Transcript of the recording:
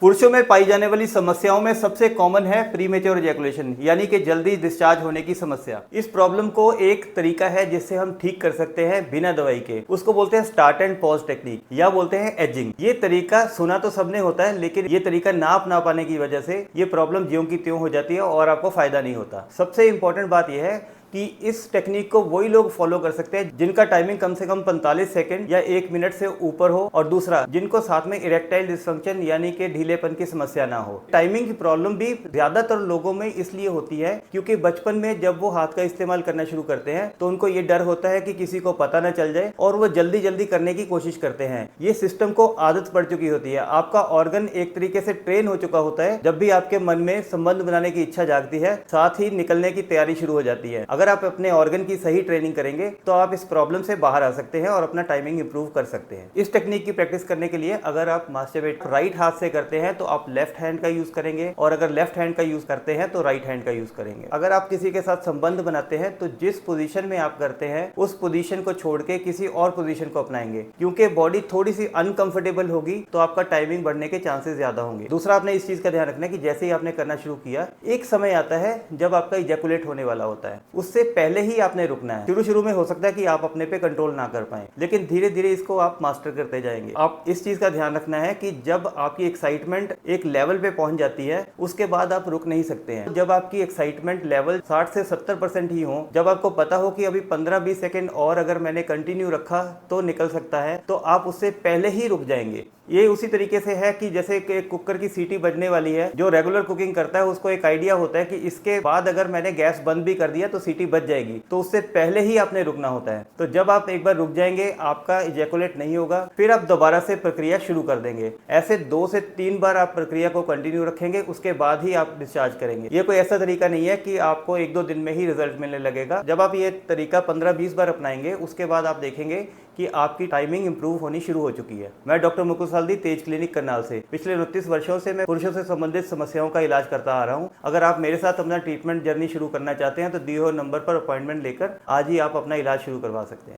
पुरुषों में पाई जाने वाली समस्याओं में सबसे कॉमन है प्रीमेच्योर इजैकुलेशन यानी कि जल्दी डिस्चार्ज होने की समस्या। इस प्रॉब्लम को एक तरीका है जिससे हम ठीक कर सकते हैं बिना दवाई के। उसको बोलते हैं स्टार्ट एंड पॉज टेक्निक या बोलते हैं एजिंग। ये तरीका सुना तो सबने होता है, लेकिन ये तरीका ना पाने की वजह से ये प्रॉब्लम ज्यों की त्यों हो जाती है और आपको फायदा नहीं होता। सबसे इंपॉर्टेंट बात यह है कि इस टेक्निक को वही लोग फॉलो कर सकते हैं जिनका टाइमिंग कम से कम 45 सेकंड या 1 मिनट से ऊपर हो, और दूसरा जिनको साथ में इरेक्टाइल डिसफंक्शन यानी कि ढीलेपन की समस्या ना हो। टाइमिंग की प्रॉब्लम भी ज्यादातर लोगों में इसलिए होती है क्योंकि बचपन में जब वो हाथ का इस्तेमाल करना शुरू करते हैं तो उनको ये डर होता है कि किसी को पता ना चल जाए और वो जल्दी जल्दी करने की कोशिश करते हैं। ये सिस्टम को आदत पड़ चुकी होती है। आपका ऑर्गन एक तरीके से ट्रेन हो चुका होता है। जब भी आपके मन में संबंध बनाने की इच्छा जागती है, साथ ही निकलने की तैयारी शुरू हो जाती है। अगर आप अपने ऑर्गन की सही ट्रेनिंग करेंगे तो आप इस प्रॉब्लम से बाहर आ सकते हैं और अपना टाइमिंग इंप्रूव कर सकते हैं। इस टेक्निक की प्रैक्टिस करने के लिए अगर आप मास्टरबेट राइट हाथ से करते हैं तो आप लेफ्ट हैंड का यूज करेंगे, और अगर लेफ्ट हैंड का यूज करते हैं तो राइट हैंड का यूज करेंगे। अगर आप किसी के साथ संबंध बनाते हैं तो जिस पोजीशन में आप करते हैं उस पोजीशन को छोड़ के किसी और पोजीशन को अपनाएंगे, क्योंकि बॉडी थोड़ी सी अनकंफर्टेबल होगी तो आपका टाइमिंग बढ़ने के चांसेस ज्यादा होंगे। दूसरा, आपने इस चीज का ध्यान रखना है कि जैसे ही आपने करना शुरू किया, एक समय आता है जब आपका इजैकुलेट होने वाला होता है, उससे पहले ही आपने रुकना है। शुरू में हो सकता है कि आप अपने पे कंट्रोल ना कर पाए, लेकिन धीरे धीरे इसको आप मास्टर करते जाएंगे। आप इस चीज का ध्यान रखना है कि जब आपकी एक्साइटमेंट एक लेवल पे पहुंच जाती है उसके बाद आप रुक नहीं सकते हैं। जब आपकी एक्साइटमेंट लेवल 60 से 70% ही हो, जब आपको पता हो कि अभी 15-20 सेकेंड और अगर मैंने कंटिन्यू रखा तो निकल सकता है, तो आप उससे पहले ही रुक जाएंगे। ये उसी तरीके से है कि जैसे कि कुकर की सीटी बजने वाली है, जो रेगुलर कुकिंग करता है उसको एक आइडिया होता है कि इसके बाद अगर मैंने गैस बंद भी कर दिया तो सीटी बज जाएगी, तो उससे पहले ही आपने रुकना होता है। तो जब आप एक बार रुक जाएंगे, आपका इजैकुलेट नहीं होगा, फिर आप दोबारा से प्रक्रिया शुरू कर देंगे। ऐसे 2 से 3 बार आप प्रक्रिया को कंटिन्यू रखेंगे, उसके बाद ही आप डिस्चार्ज करेंगे। ये कोई ऐसा तरीका नहीं है कि आपको 1-2 दिन में ही रिजल्ट मिलने लगेगा। जब आप ये तरीका 15-20 बार अपनाएंगे, उसके बाद आप देखेंगे कि आपकी टाइमिंग इंप्रूव होनी शुरू हो चुकी है। मैं डॉक्टर मुकुल साल्दी, तेज क्लिनिक करनाल से पिछले 29 वर्षों से मैं पुरुषों से संबंधित समस्याओं का इलाज करता आ रहा हूं। अगर आप मेरे साथ अपना ट्रीटमेंट जर्नी शुरू करना चाहते हैं तो दिए हुए नंबर पर अपॉइंटमेंट लेकर आज ही आप अपना इलाज शुरू करवा सकते हैं।